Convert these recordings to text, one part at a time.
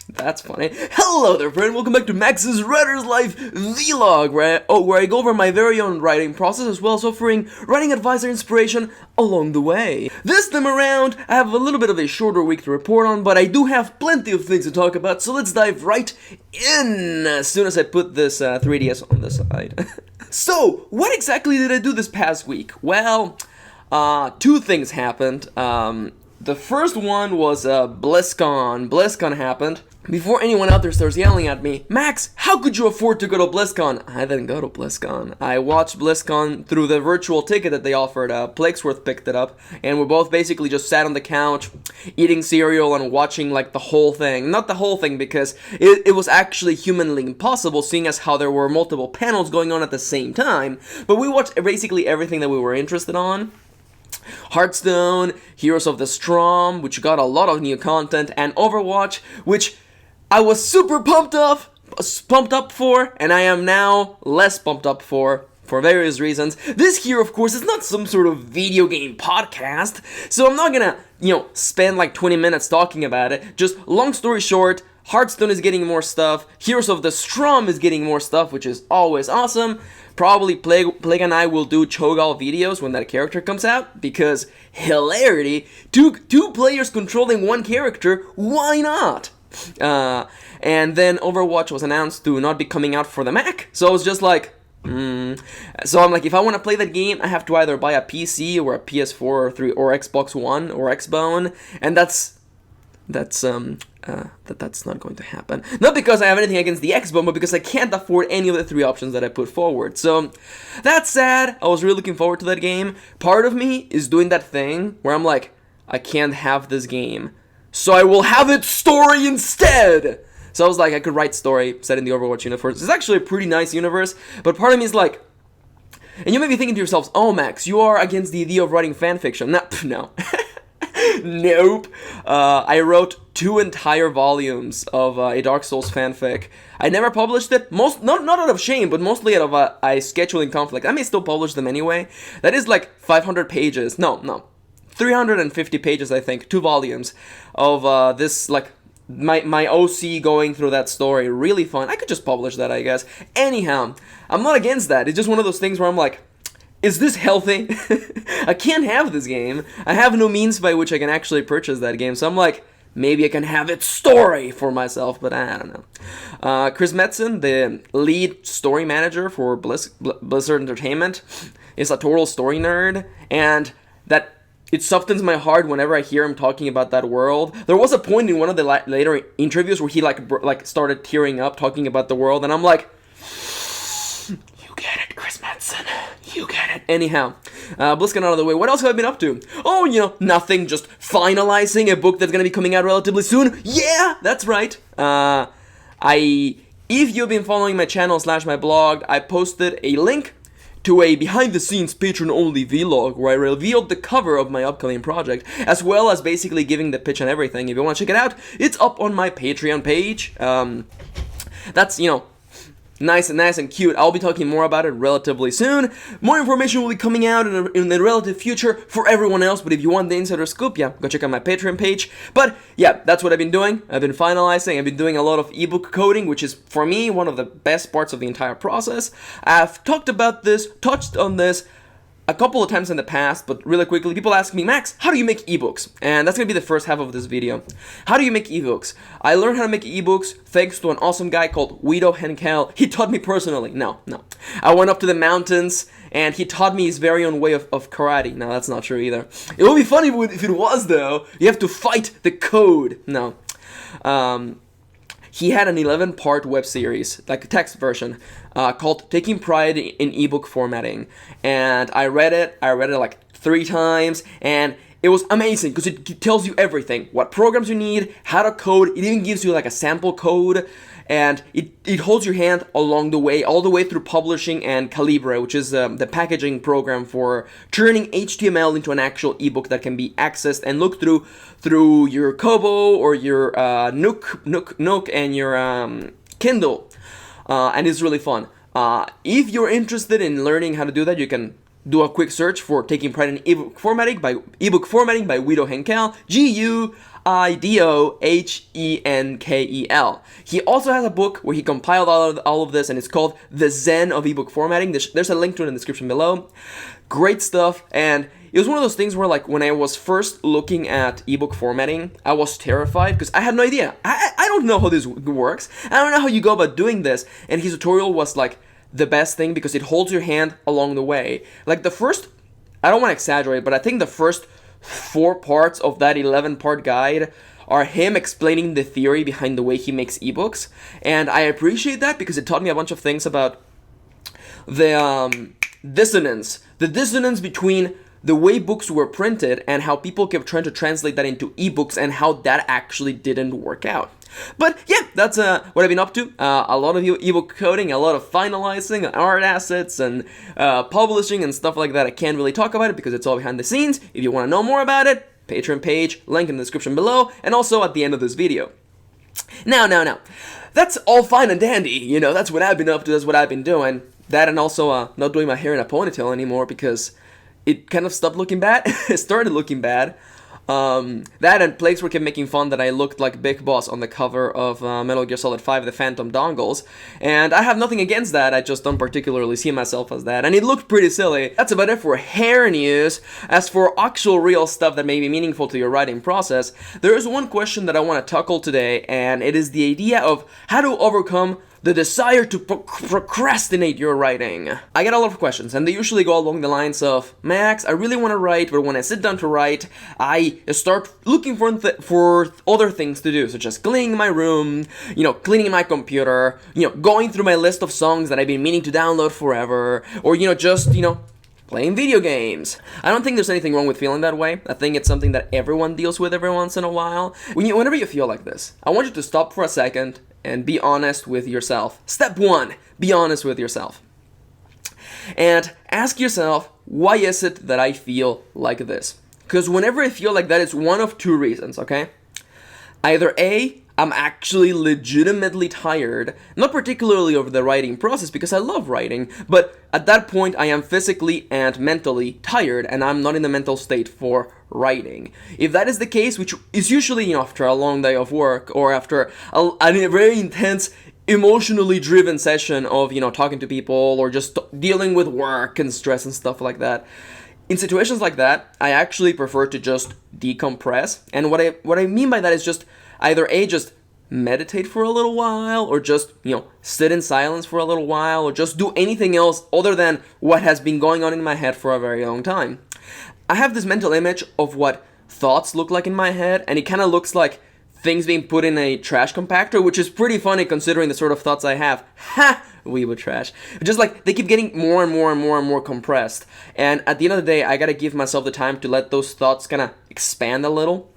That's funny. Hello there, friend. Welcome back to Max's Writer's Life vlog, where I go over my very own writing process as well as offering writing advice and inspiration along the way. This time around, I have a little bit of a shorter week to report on, but I do have plenty of things to talk about, so let's dive right in as soon as I put this 3DS on the side. So, what exactly did I do this past week? Well, two things happened. The first one was blizzcon. BlizzCon happened. Before anyone out there starts yelling at me, Max, how could you afford to go to BlizzCon? I didn't go to BlizzCon. I watched BlizzCon through the virtual ticket that they offered. Plakesworth picked it up, and we both basically just sat on the couch, eating cereal and watching like the whole thing. Not the whole thing because it was actually humanly impossible, seeing as how there were multiple panels going on at the same time. But we watched basically everything that we were interested on. Hearthstone, Heroes of the Storm, which got a lot of new content, and Overwatch, which I was super pumped up for, and I am now less pumped up for various reasons. This here, of course, is not some sort of video game podcast, so I'm not gonna, spend like 20 minutes talking about it. Just long story short, Hearthstone is getting more stuff, Heroes of the Storm is getting more stuff, which is always awesome. Probably Plague and I will do Cho'Gall videos when that character comes out, because hilarity, two players controlling one character, why not? And then Overwatch was announced to not be coming out for the Mac, so I was just like, So I'm like, if I want to play that game, I have to either buy a PC or a PS4 or Xbox One or Xbone, and that's not going to happen. Not because I have anything against the Xbone, but because I can't afford any of the three options that I put forward. So that's sad. I was really looking forward to that game. Part of me is doing that thing where I'm like, I can't have this game, so I will have its story instead. So I was like, I could write story set in the Overwatch universe. It's actually a pretty nice universe, but part of me is like, and you may be thinking to yourselves, oh Max, you are against the idea of writing fanfiction. No. Nope. I wrote 2 entire volumes of a Dark Souls fanfic. I never published it, not out of shame, but mostly out of a scheduling conflict. I may still publish them anyway. That is like 500 pages. No. 350 pages, I think. 2 volumes of this, like, my OC going through that story. Really fun. I could just publish that, I guess. Anyhow, I'm not against that. It's just one of those things where I'm like, is this healthy? I can't have this game. I have no means by which I can actually purchase that game. So I'm like, maybe I can have its story for myself, but I don't know. Chris Metzen, the lead story manager for Blizzard Entertainment, is a total story nerd, and that it softens my heart whenever I hear him talking about that world. There was a point in one of the later interviews where he like started tearing up talking about the world, and I'm like, you get it, Chris Metzen. You get it. Anyhow, BlizzCon out of the way. What else have I been up to? Oh, nothing. Just finalizing a book that's going to be coming out relatively soon. Yeah, that's right. If you've been following my channel / my blog, I posted a link to a behind-the-scenes patron-only vlog where I revealed the cover of my upcoming project, as well as basically giving the pitch and everything. If you want to check it out, it's up on my Patreon page. That's, nice and cute. I'll be talking more about it relatively soon. More information will be coming out in the relative future for everyone else, but if you want the insider scoop, yeah, go check out my Patreon page. But yeah, that's what I've been doing. I've been finalizing. I've been doing a lot of ebook coding, which is, for me, one of the best parts of the entire process. I've touched on this a couple of times in the past, but really quickly, people ask me, Max, how do you make ebooks? And that's going to be the first half of this video. How do you make ebooks? I learned how to make ebooks thanks to an awesome guy called Guido Henkel. He taught me personally. No. I went up to the mountains, and he taught me his very own way of karate. No, that's not true either. It would be funny if it was, though. You have to fight the code. No. He had an 11-part web series, like a text version, called Taking Pride in eBook Formatting. And I read it like 3 times, and it was amazing because it tells you everything. What programs you need, how to code, it even gives you like a sample code, and it holds your hand along the way, all the way through publishing and Calibre, which is the packaging program for turning HTML into an actual ebook that can be accessed and looked through your Kobo or your Nook and your Kindle, and it's really fun. If you're interested in learning how to do that, you can do a quick search for Taking Pride in eBook Formatting by Guido Henkel, Guido Henkel. He also has a book where he compiled all of this, and it's called The Zen of eBook Formatting. There's a link to it in the description below. Great stuff, and it was one of those things where, like, when I was first looking at ebook formatting, I was terrified because I had no idea. I don't know how this works. I don't know how you go about doing this, and his tutorial was, like, the best thing because it holds your hand along the way. Like, the first, I don't want to exaggerate, but I think the first 4 parts of that 11-part guide are him explaining the theory behind the way he makes ebooks, and I appreciate that because it taught me a bunch of things about the dissonance between the way books were printed and how people kept trying to translate that into ebooks and how that actually didn't work out. But yeah, that's what I've been up to. A lot of ebook coding, a lot of finalizing, art assets, and publishing and stuff like that. I can't really talk about it because it's all behind the scenes. If you want to know more about it, Patreon page, link in the description below, and also at the end of this video. Now, that's all fine and dandy, you know, that's what I've been up to, that's what I've been doing. That and also not doing my hair in a ponytail anymore because it kind of stopped looking bad. It started looking bad. That and Plagueswork kept making fun that I looked like Big Boss on the cover of Metal Gear Solid 5, The Phantom Dongles, and I have nothing against that, I just don't particularly see myself as that, and it looked pretty silly. That's about it for hair news. As for actual real stuff that may be meaningful to your writing process, there is one question that I want to tackle today, and it is the idea of how to overcome the desire to procrastinate your writing. I get a lot of questions, and they usually go along the lines of, Max, I really want to write, but when I sit down to write, I start looking for other things to do, such as cleaning my room, cleaning my computer, going through my list of songs that I've been meaning to download forever, or, just playing video games. I don't think there's anything wrong with feeling that way. I think it's something that everyone deals with every once in a while. Whenever you feel like this, I want you to stop for a second and be honest with yourself. Step 1, be honest with yourself. And ask yourself, why is it that I feel like this? Because whenever I feel like that, it's one of 2 reasons, okay? Either A, I'm actually legitimately tired, not particularly over the writing process because I love writing, but at that point I am physically and mentally tired and I'm not in the mental state for writing. If that is the case, which is usually after a long day of work or after a very intense emotionally driven session of talking to people or just dealing with work and stress and stuff like that, in situations like that, I actually prefer to just decompress. And what I mean by that is just either A, just meditate for a little while, or just, sit in silence for a little while, or just do anything else other than what has been going on in my head for a very long time. I have this mental image of what thoughts look like in my head, and it kind of looks like things being put in a trash compactor, which is pretty funny considering the sort of thoughts I have. Ha! Weeble trash. Just like, they keep getting more and more and more and more compressed. And at the end of the day, I gotta give myself the time to let those thoughts kind of expand a little.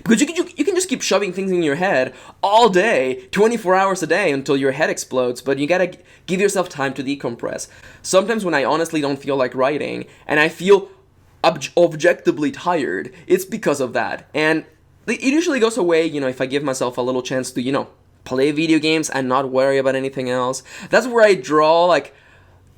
Because you can just keep shoving things in your head all day, 24 hours a day until your head explodes, but you gotta give yourself time to decompress. Sometimes when I honestly don't feel like writing, and I feel objectively tired, it's because of that. And it usually goes away, if I give myself a little chance to, play video games and not worry about anything else. That's where I draw,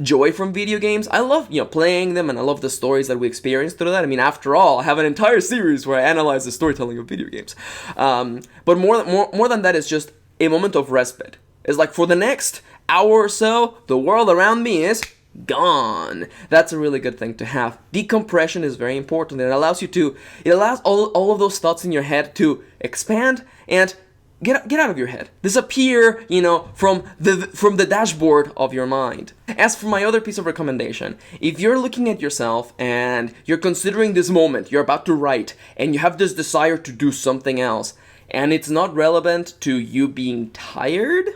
joy from video games. I love, playing them, and I love the stories that we experience through that. I mean, after all, I have an entire series where I analyze the storytelling of video games. But more than that, it's just a moment of respite. It's like, for the next hour or so, the world around me is gone. That's a really good thing to have. Decompression is very important. It allows all of those thoughts in your head to expand and get out of your head. Disappear, from the dashboard of your mind. As for my other piece of recommendation, if you're looking at yourself and you're considering this moment, you're about to write, and you have this desire to do something else, and it's not relevant to you being tired,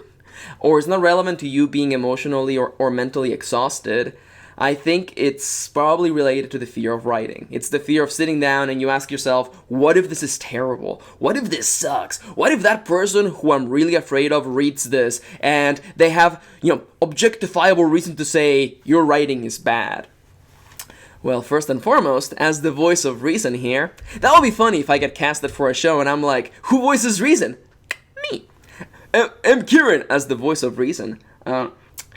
or it's not relevant to you being emotionally or mentally exhausted, I think it's probably related to the fear of writing. It's the fear of sitting down and you ask yourself, what if this is terrible? What if this sucks? What if that person who I'm really afraid of reads this and they have, objectifiable reason to say your writing is bad? Well, first and foremost, as the voice of reason here, that would be funny if I get casted for a show and I'm like, who voices reason? Me. I'm Kirin as the voice of reason.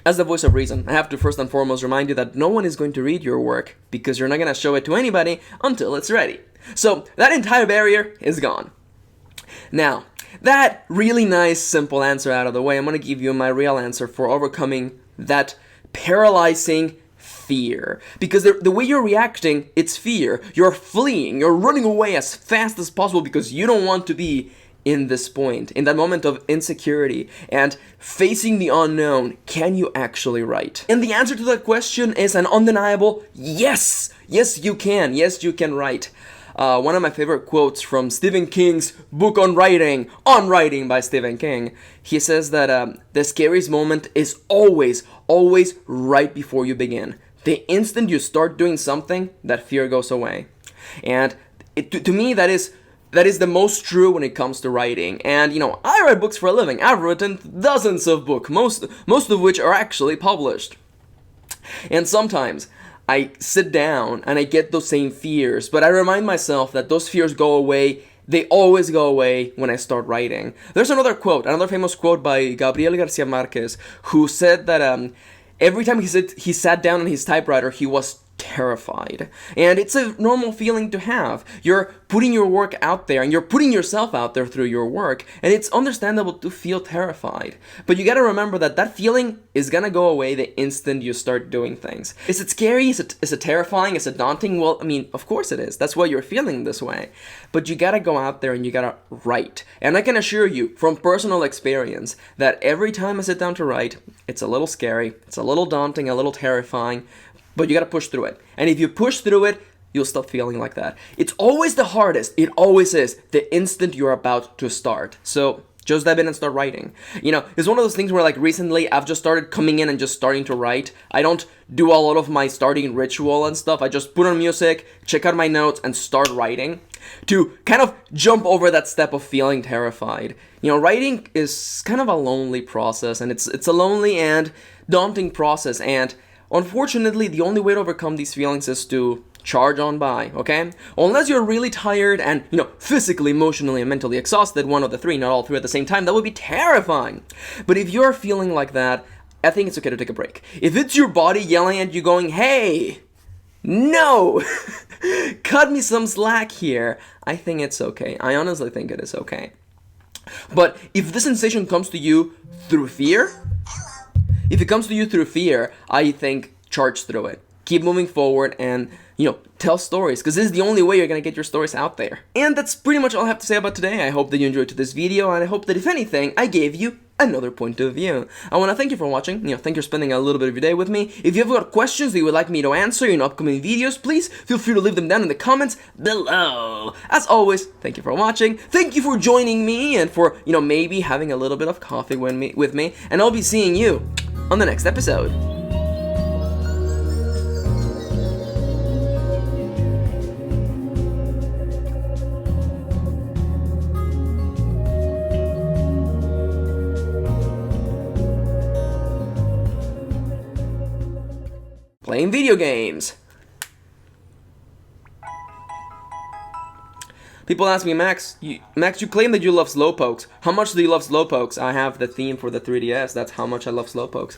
As the voice of reason, I have to first and foremost remind you that no one is going to read your work because you're not going to show it to anybody until it's ready. So that entire barrier is gone. Now, that really nice, simple answer out of the way, I'm going to give you my real answer for overcoming that paralyzing fear. Because the way you're reacting, it's fear. You're fleeing, you're running away as fast as possible because you don't want to be in this point, in that moment of insecurity and facing the unknown. Can you actually write? And the answer to that question is an undeniable yes. Yes, you can. Yes, you can write. One of my favorite quotes from Stephen King's book on writing by Stephen King. He says that the scariest moment is always right before you begin. The instant you start doing something, that fear goes away. And to me, that is the most true when it comes to writing. And, I write books for a living. I've written dozens of books, most of which are actually published. And sometimes I sit down and I get those same fears, but I remind myself that those fears go away. They always go away when I start writing. There's another famous quote by Gabriel Garcia Marquez, who said that every time he sat down on his typewriter, he was terrified. And it's a normal feeling to have. You're putting your work out there and you're putting yourself out there through your work, and it's understandable to feel terrified. But you gotta remember that feeling is gonna go away the instant you start doing things. Is it scary? Is it terrifying? Is it daunting? Well, of course it is. That's why you're feeling this way. But you gotta go out there and you gotta write. And I can assure you from personal experience that every time I sit down to write, it's a little scary, it's a little daunting, a little terrifying, but you gotta push through it. And if you push through it, you'll stop feeling like that. It's always the hardest. It always is. The instant you're about to start. So just dive in and start writing. It's one of those things where recently I've just started coming in and just starting to write. I don't do a lot of my starting ritual and stuff. I just put on music, check out my notes, and start writing to kind of jump over that step of feeling terrified. Writing is kind of a lonely process, and it's a lonely and daunting process, and unfortunately, the only way to overcome these feelings is to charge on by, okay? Unless you're really tired and, physically, emotionally, and mentally exhausted, one of the three, not all three at the same time, that would be terrifying. But if you're feeling like that, I think it's okay to take a break. If it's your body yelling at you going, hey, no, cut me some slack here, I think it's okay. I honestly think it is okay. But if the sensation comes to you through fear, I think charge through it. Keep moving forward and, tell stories, because this is the only way you're going to get your stories out there. And that's pretty much all I have to say about today. I hope that you enjoyed this video, and I hope that if anything, I gave you another point of view. I want to thank you for watching. Thank you for spending a little bit of your day with me. If you've got questions that you would like me to answer in upcoming videos, please feel free to leave them down in the comments below. As always, thank you for watching. Thank you for joining me and for, maybe having a little bit of coffee with me. And I'll be seeing you on the next episode. Playing video games. People ask me, Max, you claim that you love slowpokes. How much do you love slowpokes? I have the theme for the 3DS. That's how much I love slowpokes.